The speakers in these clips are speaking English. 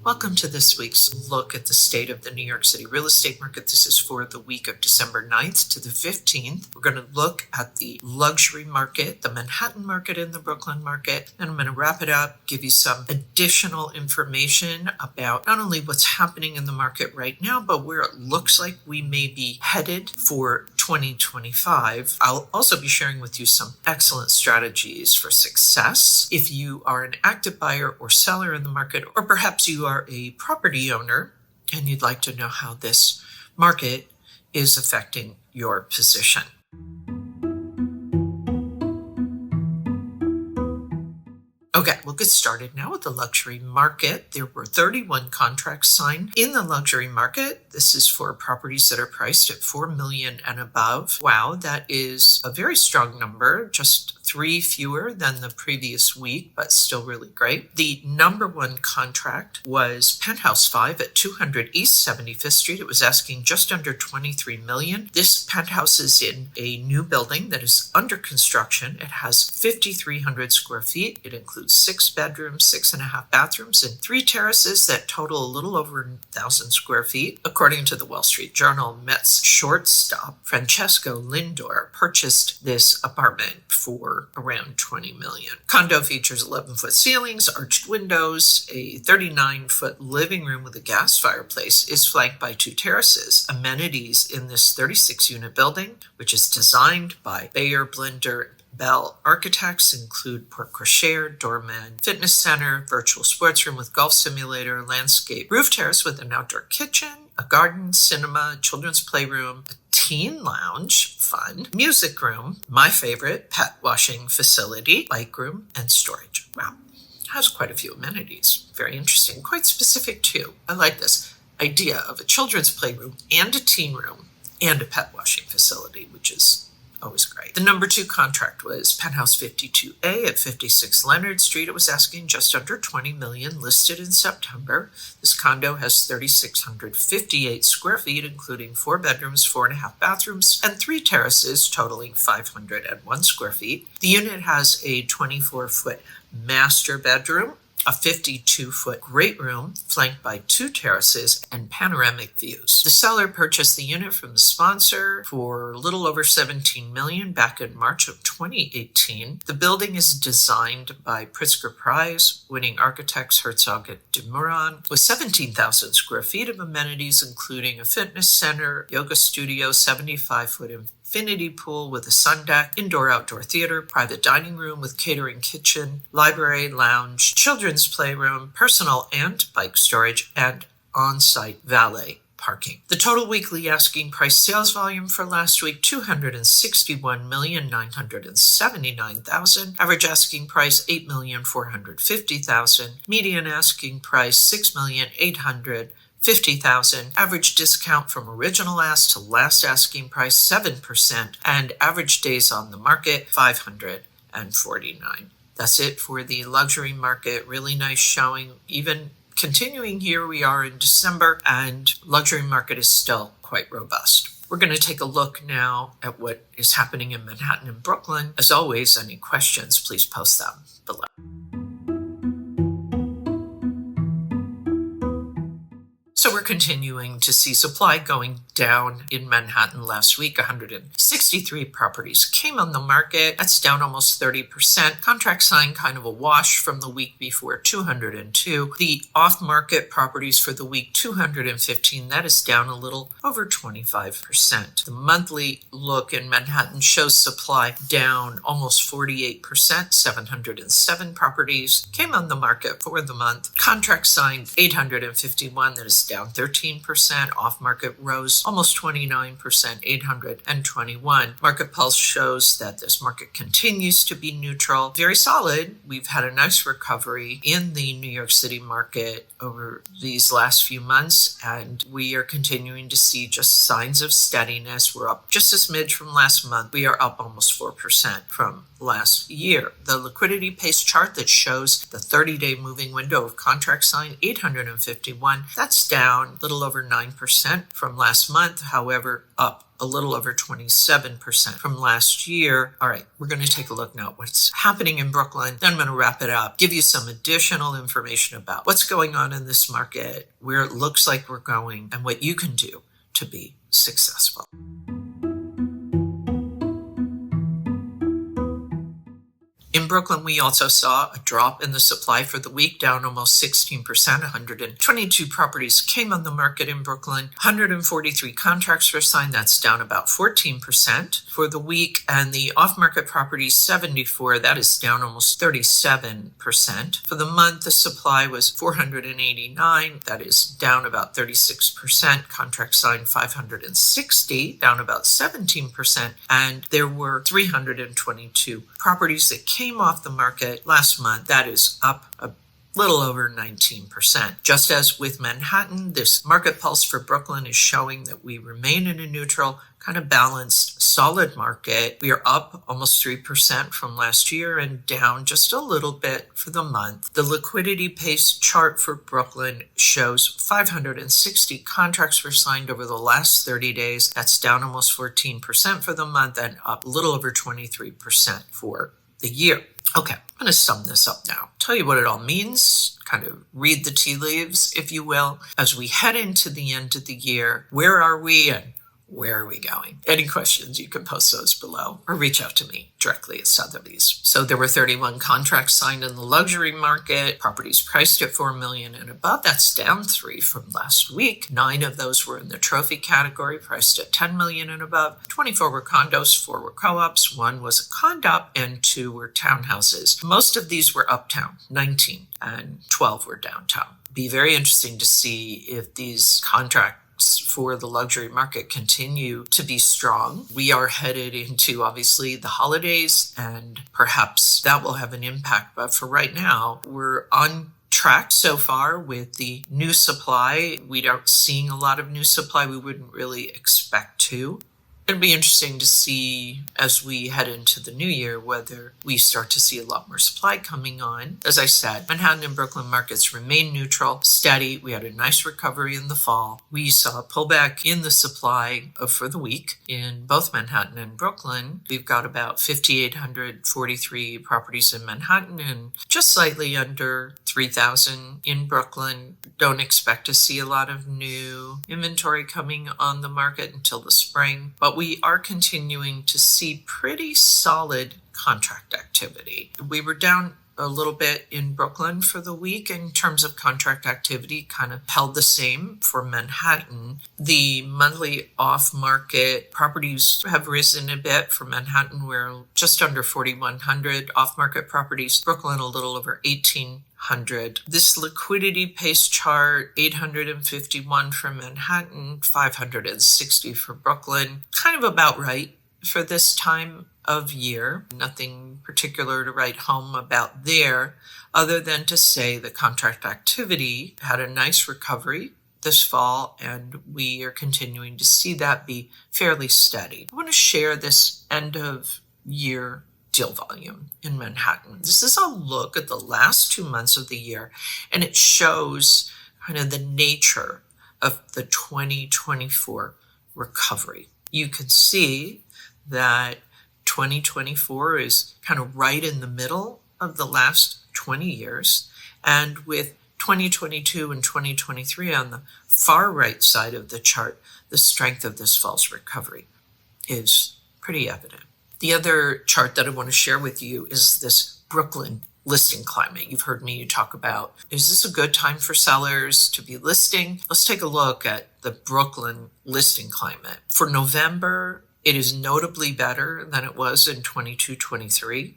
Welcome to this week's look at the state of the New York City real estate market. This is for the week of December 9th to the 15th. We're going to look at the luxury market, the Manhattan market, and the Brooklyn market. And I'm going to wrap it up, give you some additional information about not only what's happening in the market right now, but where it looks like we may be headed for 2025. I'll also be sharing with you some excellent strategies for success if you are an active buyer or seller in the market, or perhaps you are a property owner and you'd like to know how this market is affecting your position. Okay, we'll get started now with the luxury market. There were 31 contracts signed in the luxury market. This is for properties that are priced at $4 million and above. Wow, that is a very strong number, just 3 fewer than the previous week, but still really great. The number one contract was Penthouse 5 at 200 East 75th Street. It was asking just under $23 million. This penthouse is in a new building that is under construction. It has 5,300 square feet. It includes 6 bedrooms, 6.5 bathrooms, and 3 terraces that total a little over 1,000 square feet. According to the Wall Street Journal, Met's shortstop, Francesco Lindor, purchased this apartment for around $20 million. Condo features 11-foot ceilings, arched windows, a 39-foot living room with a gas fireplace, is flanked by 2 terraces. Amenities in this 36-unit building, which is designed by Bayer, Blender, Bell Architects, include porte cochere, doorman, fitness center, virtual sports room with golf simulator, landscape roof terrace with an outdoor kitchen, a garden, cinema, children's playroom, a teen lounge, fun, music room, my favorite, pet washing facility, bike room, and storage. Wow, has quite a few amenities. Very interesting, quite specific too. I like this idea of a children's playroom and a teen room and a pet washing facility, which is always great. The number 2 contract was Penthouse 52A at 56 Leonard Street. It was asking just under $20 million, listed in September. This condo has 3,658 square feet, including 4 bedrooms, 4.5 bathrooms, and 3 terraces, totaling 501 square feet. The unit has a 24-foot master bedroom, a 52-foot great room flanked by 2 terraces and panoramic views. The seller purchased the unit from the sponsor for a little over $17 million back in March of 2018. The building is designed by Pritzker Prize winning architects Herzog and de Meuron, with 17,000 square feet of amenities, including a fitness center, yoga studio, 75-foot infinity pool with a sun deck, indoor-outdoor theater, private dining room with catering kitchen, library, lounge, children's playroom, personal and bike storage, and on-site valet parking. The total weekly asking price sales volume for last week, $261,979,000. Average asking price, $8,450,000. Median asking price, $6,850,000. Average discount from original ask to last asking price, 7%, and average days on the market, 549. That's it for the luxury market. Really nice showing. Even continuing, here we are in December, and luxury market is still quite robust. We're going to take a look now at what is happening in Manhattan and Brooklyn. As always, any questions, please post them below. So we're continuing to see supply going down in Manhattan last week. 163 properties came on the market. That's down almost 30%. Contract signed kind of a wash from the week before, 202. The off-market properties for the week, 215. That is down a little over 25%. The monthly look in Manhattan shows supply down almost 48%. 707 properties came on the market for the month. Contract signed 851. That is down 13%. Off-market rose almost 29%, 821. Market Pulse shows that this market continues to be neutral. Very solid. We've had a nice recovery in the New York City market over these last few months, and we are continuing to see just signs of steadiness. We're up just a smidge from last month. We are up almost 4% from last year. The Liquidity Pace chart that shows the 30-day moving window of contract signed, 851, that's down down a little over 9% from last month, however, up a little over 27% from last year. All right, we're going to take a look now at what's happening in Brooklyn. Then I'm going to wrap it up, give you some additional information about what's going on in this market, where it looks like we're going, and what you can do to be successful. In Brooklyn, we also saw a drop in the supply for the week, down almost 16%. 122 properties came on the market in Brooklyn. 143 contracts were signed. That's down about 14% for the week. And the off-market properties, 74. That is down almost 37%. For the month, the supply was 489. That is down about 36%. Contracts signed, 560, down about 17%. And there were 322 properties that came off the market last month. That is up a little over 19%. Just as with Manhattan, this market pulse for Brooklyn is showing that we remain in a neutral, kind of balanced, solid market. We are up almost 3% from last year and down just a little bit for the month. The liquidity pace chart for Brooklyn shows 560 contracts were signed over the last 30 days. That's down almost 14% for the month and up a little over 23% for the year. Okay, I'm going to sum this up now. Tell you what it all means, kind of read the tea leaves, if you will, as we head into the end of the year. Where are we and where are we going? Any questions, you can post those below or reach out to me directly at Sotheby's. So there were 31 contracts signed in the luxury market, properties priced at $4 million and above. That's down 3 from last week. 9 of those were in the trophy category, priced at $10 million and above. 24 were condos, 4 were co-ops, 1 was a condop, and 2 were townhouses. Most of these were uptown, 19, and 12 were downtown. Be very interesting to see if these contracts for the luxury market continue to be strong. We are headed into, obviously, the holidays, and perhaps that will have an impact. But for right now, we're on track so far with the new supply. We aren't seeing a lot of new supply. We wouldn't really expect to. It'll be interesting to see as we head into the new year whether we start to see a lot more supply coming on. As I said, Manhattan and Brooklyn markets remain neutral, steady. We had a nice recovery in the fall. We saw a pullback in the supply for the week in both Manhattan and Brooklyn. We've got about 5,843 properties in Manhattan and just slightly under 3,000 in Brooklyn. Don't expect to see a lot of new inventory coming on the market until the spring, but we are continuing to see pretty solid contract activity. We were down a little bit in Brooklyn for the week in terms of contract activity, kind of held the same for Manhattan. The monthly off-market properties have risen a bit. For Manhattan, we're just under 4,100 off-market properties. Brooklyn, a little over 1,800. This liquidity pace chart, 851 for Manhattan, 560 for Brooklyn. Kind of about right for this time of year. Nothing particular to write home about there, other than to say the contract activity had a nice recovery this fall, and we are continuing to see that be fairly steady. I want to share this end of year deal volume in Manhattan. This is a look at the last 2 months of the year, and it shows kind of the nature of the 2024 recovery. You can see that 2024 is kind of right in the middle of the last 20 years. And with 2022 and 2023 on the far right side of the chart, the strength of this fall's recovery is pretty evident. The other chart that I want to share with you is this Brooklyn listing climate. You've heard me talk about, is this a good time for sellers to be listing? Let's take a look at the Brooklyn listing climate. For November, it is notably better than it was in 22-23.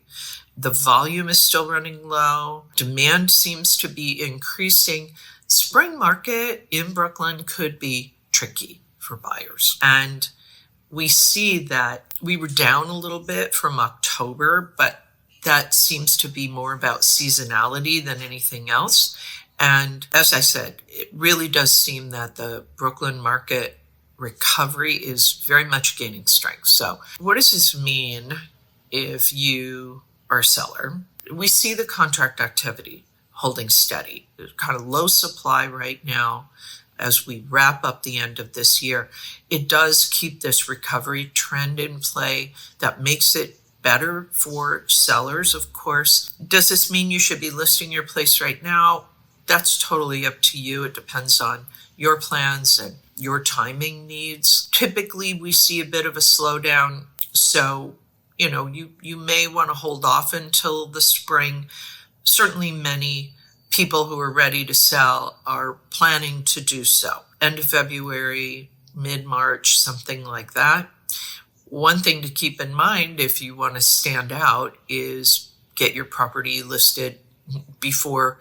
The volume is still running low. Demand seems to be increasing. Spring market in Brooklyn could be tricky for buyers. And we see that we were down a little bit from October, but that seems to be more about seasonality than anything else. And as I said, it really does seem that the Brooklyn market recovery is very much gaining strength. So what does this mean if you are a seller? We see the contract activity holding steady. There's kind of low supply right now. as we wrap up the end of this year, it does keep this recovery trend in play that makes it better for sellers, of course. Does this mean you should be listing your place right now? That's totally up to you. It depends on your plans and your timing needs. Typically, we see a bit of a slowdown, so you may want to hold off until the spring. Certainly many people who are ready to sell are planning to do so. End of February, mid-March, something like that. One thing to keep in mind if you want to stand out is get your property listed before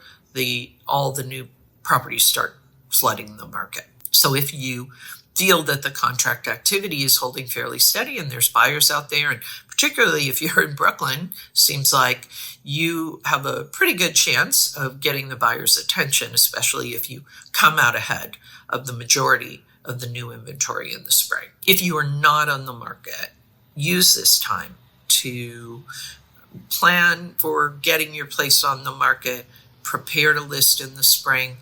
all the new properties start flooding the market. So if you feel that the contract activity is holding fairly steady and there's buyers out there, and particularly if you're in Brooklyn, seems like you have a pretty good chance of getting the buyer's attention, especially if you come out ahead of the majority of the new inventory in the spring. If you are not on the market, use this time to plan for getting your place on the market, prepare to list in the spring,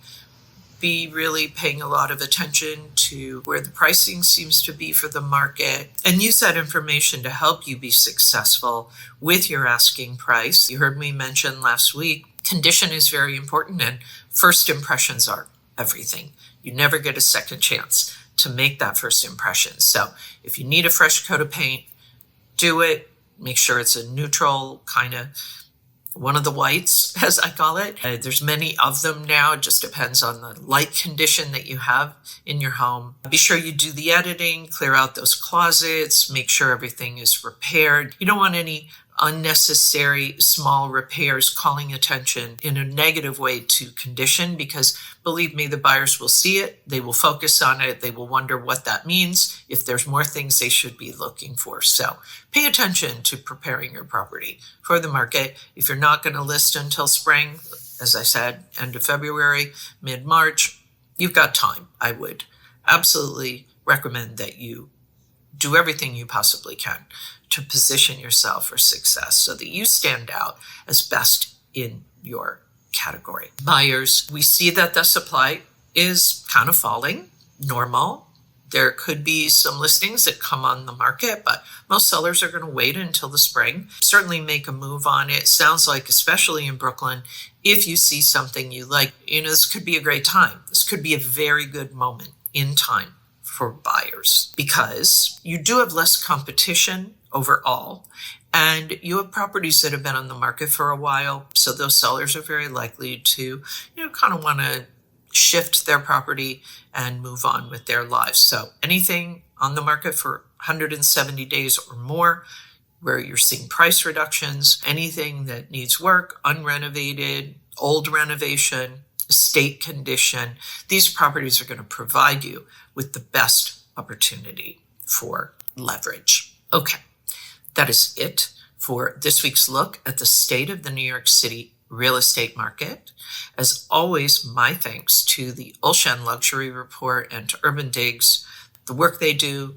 be really paying a lot of attention to where the pricing seems to be for the market, and use that information to help you be successful with your asking price. You heard me mention last week, condition is very important, and first impressions are everything. You never get a second chance to make that first impression. So if you need a fresh coat of paint, do it. Make sure it's a neutral kind of one of the whites, as I call it. There's many of them now. It just depends on the light condition that you have in your home. Be sure you do the editing, clear out those closets, make sure everything is repaired. You don't want any unnecessary small repairs calling attention in a negative way to condition, because believe me, the buyers will see it, they will focus on it, they will wonder what that means, if there's more things they should be looking for. So pay attention to preparing your property for the market. If you're not going to list until spring, as I said, end of February, mid-March, you've got time. I would absolutely recommend that you do everything you possibly can to position yourself for success so that you stand out as best in your category. Buyers, we see that the supply is kind of falling, normal. There could be some listings that come on the market, but most sellers are going to wait until the spring. Certainly make a move on it. Sounds like, especially in Brooklyn, if you see something you like, this could be a great time. This could be a very good moment in time for buyers, because you do have less competition overall, and you have properties that have been on the market for a while, so those sellers are very likely to kind of want to shift their property and move on with their lives. So anything on the market for 170 days or more where you're seeing price reductions, anything that needs work, unrenovated, old renovation, estate condition, these properties are going to provide you with the best opportunity for leverage. Okay, that is it for this week's look at the state of the New York City real estate market. As always, my thanks to the Olshan Luxury Report and to Urban Digs. The work they do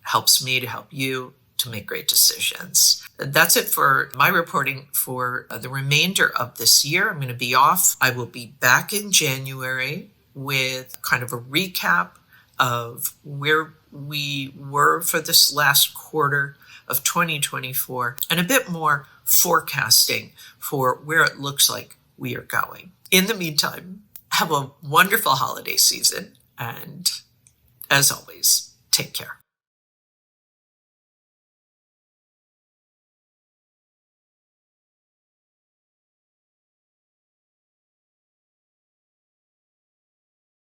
helps me to help you to make great decisions. That's it for my reporting for the remainder of this year. I'm going to be off. I will be back in January with kind of a recap of where we were for this last quarter of 2024 and a bit more forecasting for where it looks like we are going. In the meantime, have a wonderful holiday season, and as always, take care.